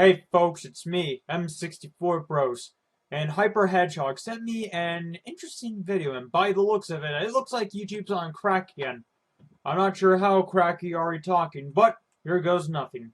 Hey folks, it's me, M64 Bros, and Hyper Hedgehog sent me an interesting video, and by the looks of it, it looks like YouTube's on crack again. I'm not sure how cracky are we talking, but here goes nothing.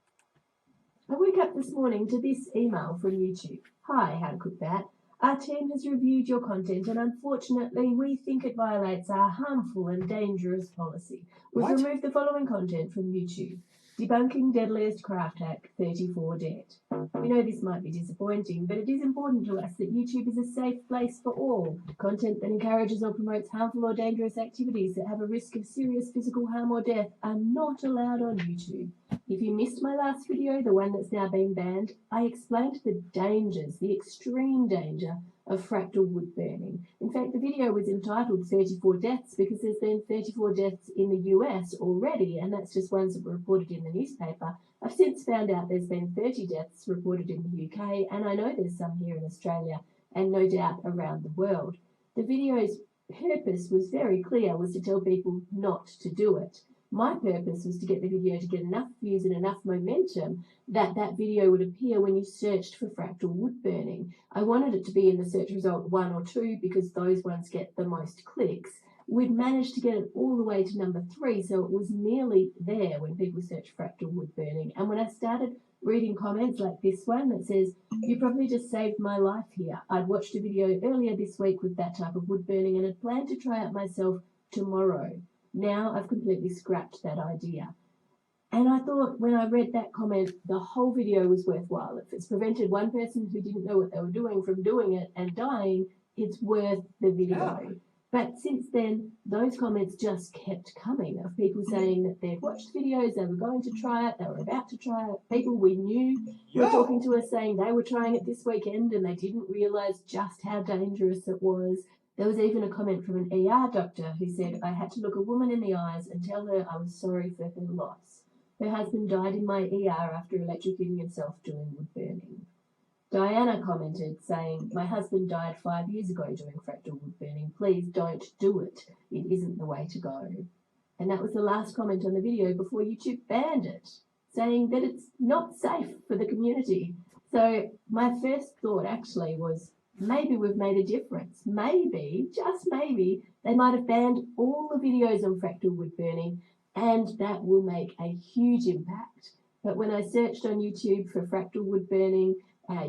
I woke up this morning to this email from YouTube. Hi, how to cook that. Our team has reviewed your content and unfortunately we think it violates our harmful and dangerous policy. We've What? removed the following content from YouTube. Debunking deadliest craft hack 34 dead. We know this might be disappointing, but it is important to us that YouTube is a safe place for all. Content that encourages or promotes harmful or dangerous activities that have a risk of serious physical harm or death are not allowed on YouTube. If you missed my last video, the one that's now being banned, I explained the dangers, the extreme danger of fractal wood burning. In fact, the video was entitled 34 deaths because there's been 34 deaths in the US already, and that's just ones that were reported in the newspaper. I've since found out there's been 30 deaths reported in the UK, and I know there's some here in Australia, and no doubt around the world. The video's purpose was very clear, was to tell people not to do it. My purpose was to get the video to get enough views and enough momentum that that video would appear when you searched for fractal wood burning. I wanted it to be in the search result 1 or 2 because those ones get the most clicks. We'd managed to get it all the way to number 3, so it was nearly there when people search fractal wood burning. And when I started reading comments like this one that says, "You probably just saved my life here. I'd watched a video earlier this week with that type of wood burning and had planned to try it myself tomorrow. Now I've completely scrapped that idea." And I thought when I read that comment, the whole video was worthwhile. If it's prevented one person who didn't know what they were doing from doing it and dying, it's worth the video. Yeah. But since then, those comments just kept coming of people saying that they'd watched videos, they were going to try it, they were about to try it. People we knew were talking to us saying they were trying it this weekend and they didn't realise just how dangerous it was. There was even a comment from an ER doctor who said, "I had to look a woman in the eyes and tell her I was sorry for her loss. Her husband died in my ER after electrocuting himself doing wood burning." Diana commented saying, "My husband died 5 years ago doing fractal wood burning. Please don't do it. It isn't the way to go." And that was the last comment on the video before YouTube banned it, saying that it's not safe for the community. So my first thought actually was, maybe we've made a difference. Maybe, just maybe, they might have banned all the videos on fractal wood burning and that will make a huge impact. But when I searched on YouTube for fractal wood burning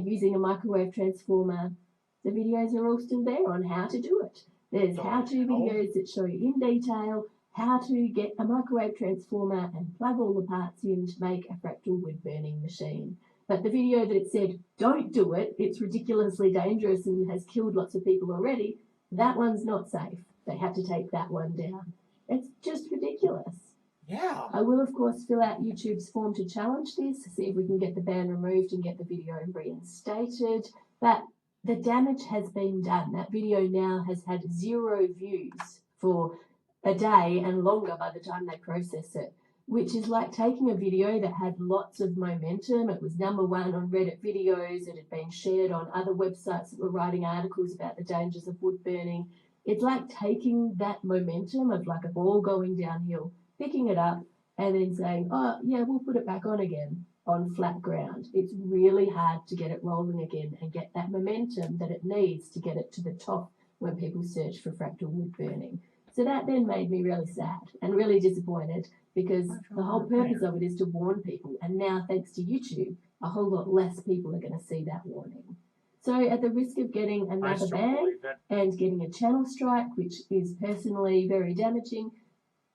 using a microwave transformer, the videos are all still there on how to do it. There's how-to videos that show you in detail how to get a microwave transformer and plug all the parts in to make a fractal wood burning machine. But the video that it said, "Don't do it, it's ridiculously dangerous and has killed lots of people already," that one's not safe. They had to take that one down. It's just ridiculous. Yeah. I will, of course, fill out YouTube's form to challenge this, see if we can get the ban removed and get the video reinstated. But the damage has been done. That video now has had 0 views for a day and longer by the time they process it, which is like taking a video that had lots of momentum. It was #1 on Reddit videos. It had been shared on other websites that were writing articles about the dangers of wood burning. It's like taking that momentum of like a ball going downhill, picking it up and then saying, "Oh yeah, we'll put it back on again," on flat ground. It's really hard to get it rolling again and get that momentum that it needs to get it to the top when people search for fractal wood burning. So that then made me really sad and really disappointed because the whole purpose of it is to warn people. And now, thanks to YouTube, a whole lot less people are going to see that warning. So at the risk of getting another ban and getting a channel strike, which is personally very damaging,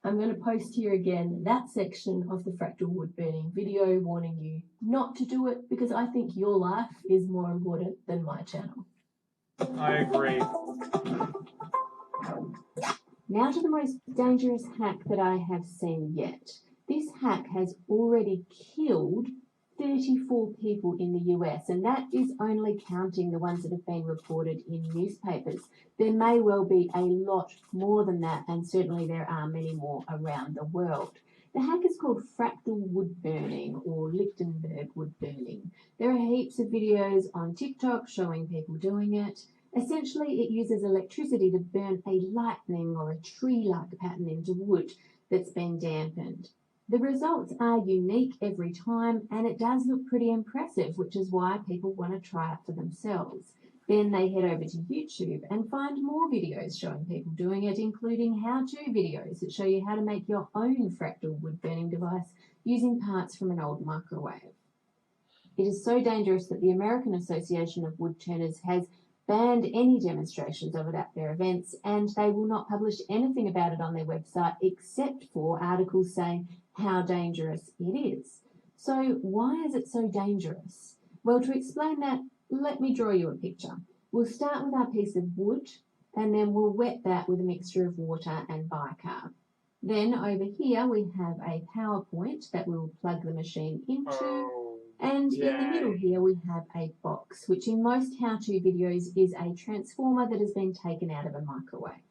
I'm going to post here again that section of the fractal wood burning video warning you not to do it because I think your life is more important than my channel. I agree. Now to the most dangerous hack that I have seen yet. This hack has already killed 34 people in the US, and that is only counting the ones that have been reported in newspapers. There may well be a lot more than that, and certainly there are many more around the world. The hack is called fractal wood burning or Lichtenberg wood burning. There are heaps of videos on TikTok showing people doing it. Essentially, it uses electricity to burn a lightning or a tree-like pattern into wood that's been dampened. The results are unique every time, and it does look pretty impressive, which is why people want to try it for themselves. Then they head over to YouTube and find more videos showing people doing it, including how-to videos that show you how to make your own fractal wood-burning device using parts from an old microwave. It is so dangerous that the American Association of Woodturners has banned any demonstrations of it at their events, and they will not publish anything about it on their website except for articles saying how dangerous it is. So why is it so dangerous? Well, to explain that, let me draw you a picture. We'll start with our piece of wood, and then we'll wet that with a mixture of water and bicarb. Then over here we have a power point that we'll plug the machine into. And in the middle here we have a box, which in most how-to videos is a transformer that has been taken out of a microwave.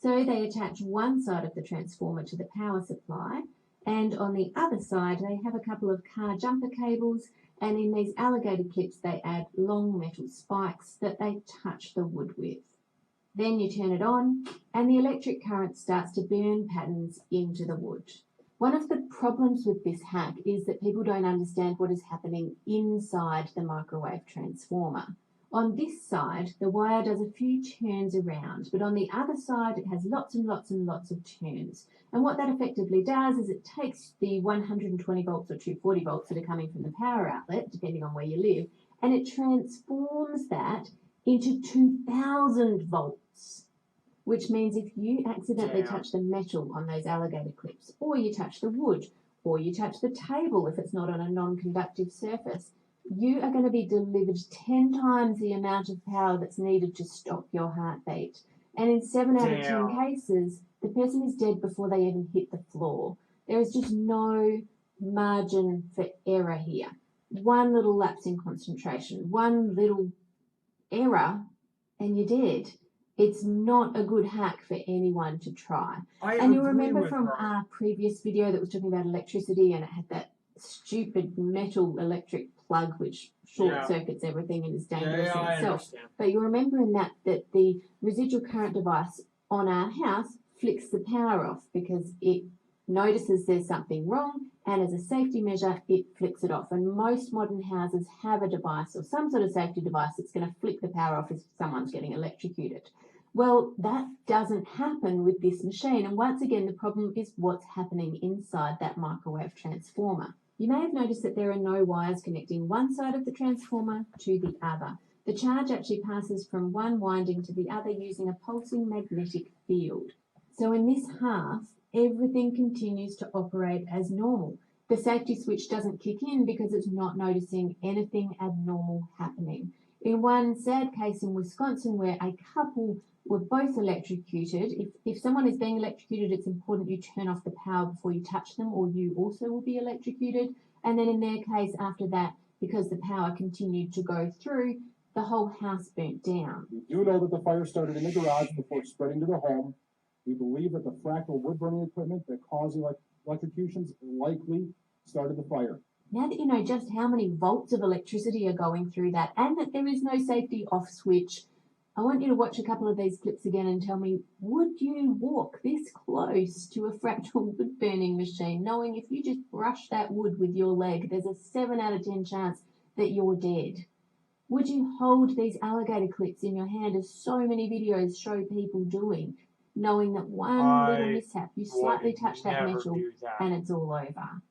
So they attach one side of the transformer to the power supply, and on the other side they have a couple of car jumper cables, and in these alligator clips they add long metal spikes that they touch the wood with. Then you turn it on and the electric current starts to burn patterns into the wood. One of the problems with this hack is that people don't understand what is happening inside the microwave transformer. On this side, the wire does a few turns around, but on the other side, it has lots and lots and lots of turns. And what that effectively does is it takes the 120 volts or 240 volts that are coming from the power outlet, depending on where you live, and it transforms that into 2000 volts. Which means if you accidentally touch the metal on those alligator clips, or you touch the wood, or you touch the table if it's not on a non-conductive surface, you are going to be delivered 10 times the amount of power that's needed to stop your heartbeat. And in 7 out of 10 cases, the person is dead before they even hit the floor. There is just no margin for error here. One little lapse in concentration, one little error, and you're dead. It's not a good hack for anyone to try. And you remember from our previous video that was talking about electricity, and it had that stupid metal electric plug which short circuits everything and is dangerous in itself. But you remember in that the residual current device on our house flicks the power off because it notices there's something wrong, and as a safety measure it flicks it off. And most modern houses have a device or some sort of safety device that's going to flick the power off if someone's getting electrocuted. Well, that doesn't happen with this machine, and once again the problem is what's happening inside that microwave transformer. You may have noticed that there are no wires connecting one side of the transformer to the other. The charge actually passes from one winding to the other using a pulsing magnetic field. So in this half, everything continues to operate as normal. The safety switch doesn't kick in because it's not noticing anything abnormal happening. In one sad case in Wisconsin where a couple were both electrocuted, if someone is being electrocuted, it's important you turn off the power before you touch them or you also will be electrocuted. And then in their case after that, because the power continued to go through, the whole house burnt down. We do know that the fire started in the garage before spreading to the home. We believe that the fractal wood burning equipment that caused electrocutions likely started the fire. Now that you know just how many volts of electricity are going through that and that there is no safety off switch, I want you to watch a couple of these clips again and tell me, would you walk this close to a fractal wood burning machine knowing if you just brush that wood with your leg, there's a 7 out of 10 chance that you're dead? Would you hold these alligator clips in your hand, as so many videos show people doing, knowing that one little mishap, you slightly touch that metal and it's all over?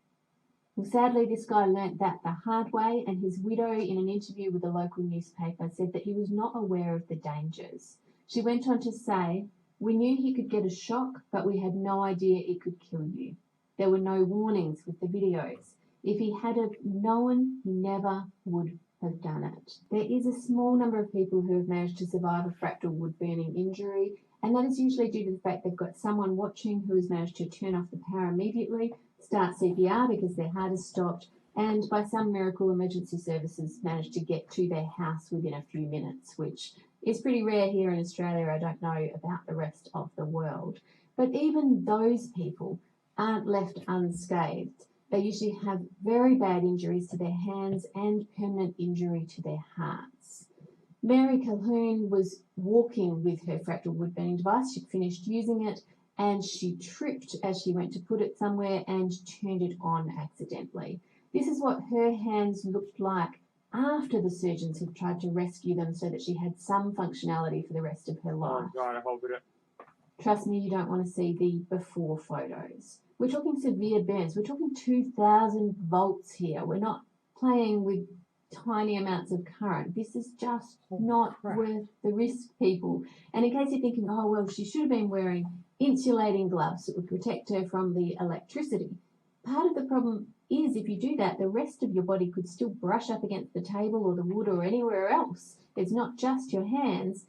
Well, sadly, this guy learnt that the hard way, and his widow, in an interview with a local newspaper, said that he was not aware of the dangers. She went on to say, "We knew he could get a shock, but we had no idea it could kill you. There were no warnings with the videos. If he had have known, he never would have done it." There is a small number of people who have managed to survive a fractal wood burning injury, and that is usually due to the fact they've got someone watching who has managed to turn off the power immediately, start CPR because their heart has stopped, and by some miracle emergency services managed to get to their house within a few minutes, which is pretty rare here in Australia. I don't know about the rest of the world. But even those people aren't left unscathed. They usually have very bad injuries to their hands and permanent injury to their hearts. Mary Calhoun was walking with her fractal wood burning device. She'd finished using it, and she tripped as she went to put it somewhere and turned it on accidentally. This is what her hands looked like after the surgeons had tried to rescue them so that she had some functionality for the rest of her life. Oh God, I hope it. Trust me, you don't want to see the before photos. We're talking severe burns. We're talking 2,000 volts here. We're not playing with tiny amounts of current. This is just not worth the risk, people. And in case you're thinking, oh, well, she should have been wearing insulating gloves that would protect her from the electricity. Part of the problem is if you do that, the rest of your body could still brush up against the table or the wood or anywhere else. It's not just your hands.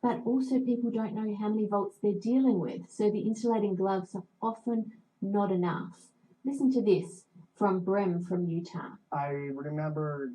But also people don't know how many volts they're dealing with, so the insulating gloves are often not enough. Listen to this from Brem from Utah. I remember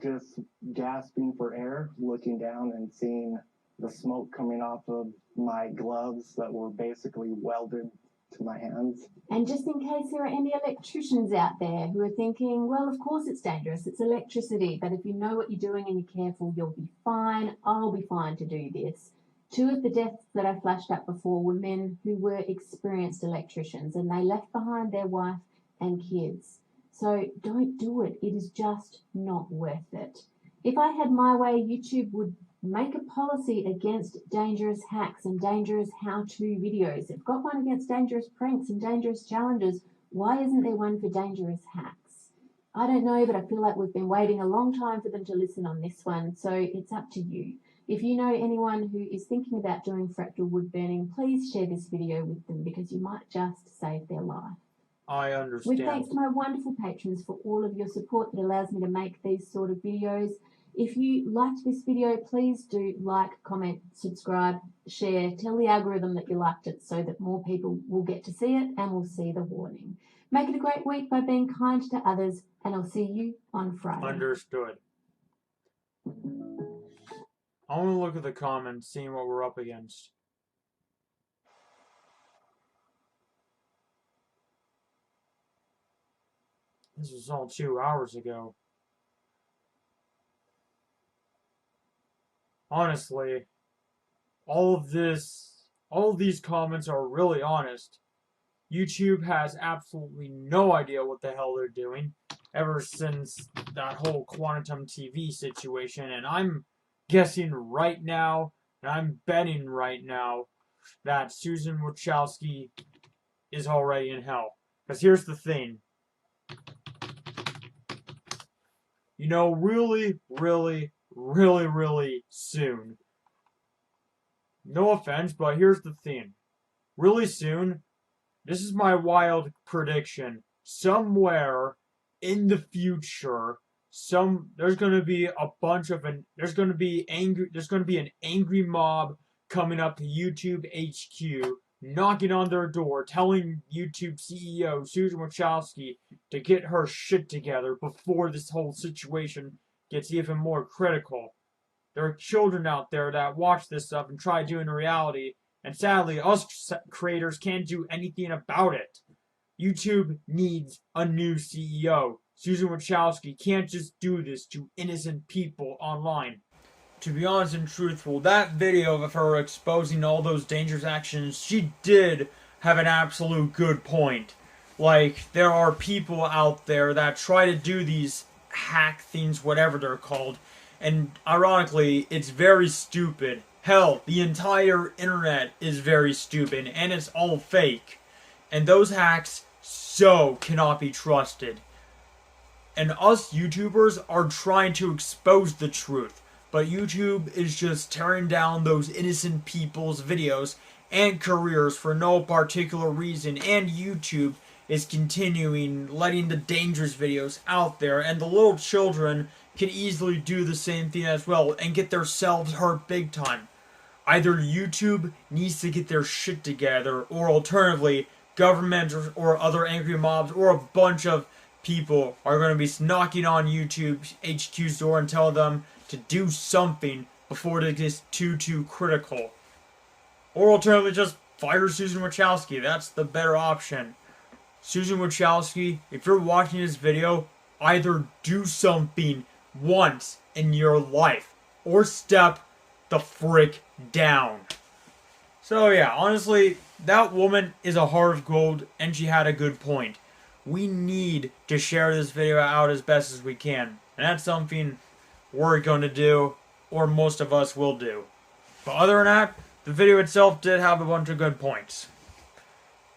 just gasping for air, looking down and seeing the smoke coming off of my gloves that were basically welded to my hands. And just in case there are any electricians out there who are thinking, well, of course it's dangerous, it's electricity, but if you know what you're doing and you're careful, you'll be fine. I'll be fine to do this. 2 of the deaths that I flashed up before were men who were experienced electricians, and they left behind their wife and kids. So don't do it. It is just not worth it. If I had my way, YouTube would make a policy against dangerous hacks and dangerous how-to videos. They've got one against dangerous pranks and dangerous challenges. Why isn't there one for dangerous hacks? I don't know, but I feel like we've been waiting a long time for them to listen on this one, so it's up to you. If you know anyone who is thinking about doing fractal wood burning, please share this video with them because you might just save their life. I understand. With thanks to my wonderful patrons for all of your support that allows me to make these sort of videos. If you liked this video, please do like, comment, subscribe, share, tell the algorithm that you liked it so that more people will get to see it and will see the warning. Make it a great week by being kind to others, and I'll see you on Friday. Understood. I want to look at the comments, seeing what we're up against. This was all 2 hours ago. Honestly, all of these comments are really honest. YouTube has absolutely no idea what the hell they're doing ever since that whole quantum TV situation, and I'm guessing right now, and I'm betting right now, that Susan Wachowski is already in hell. Because here's the thing. You know, really soon. No offense, but here's the thing. Really soon, this is my wild prediction. Somewhere in the future, there's gonna be an angry mob coming up to YouTube HQ, knocking on their door, telling YouTube CEO Susan Wachowski to get her shit together before this whole situation gets even more critical. There are children out there that watch this stuff and try doing reality, and sadly, us creators can't do anything about it. YouTube needs a new CEO. Susan Wachowski can't just do this to innocent people online. To be honest and truthful, that video of her exposing all those dangerous actions, she did have an absolute good point. Like, there are people out there that try to do these hack things, whatever they're called, and ironically, it's very stupid. Hell, the entire internet is very stupid, and it's all fake. And those hacks so cannot be trusted. And us YouTubers are trying to expose the truth, but YouTube is just tearing down those innocent people's videos and careers for no particular reason, and YouTube is continuing letting the dangerous videos out there, and the little children can easily do the same thing as well and get themselves hurt big time. Either YouTube needs to get their shit together, or alternatively, government or other angry mobs or a bunch of people are going to be knocking on YouTube HQ's door and tell them to do something before it gets too critical. Or alternatively, just fire Susan Wachowski. That's the better option. Susan Wachowski, if you're watching this video, either do something once in your life or step the frick down. So yeah, honestly, that woman is a heart of gold, and she had a good point. We need to share this video out as best as we can, and that's something we're going to do, or most of us will do. But other than that, the video itself did have a bunch of good points.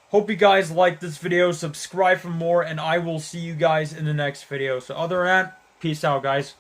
Hope you guys liked this video, subscribe for more, and I will see you guys in the next video. So other than that, peace out, guys.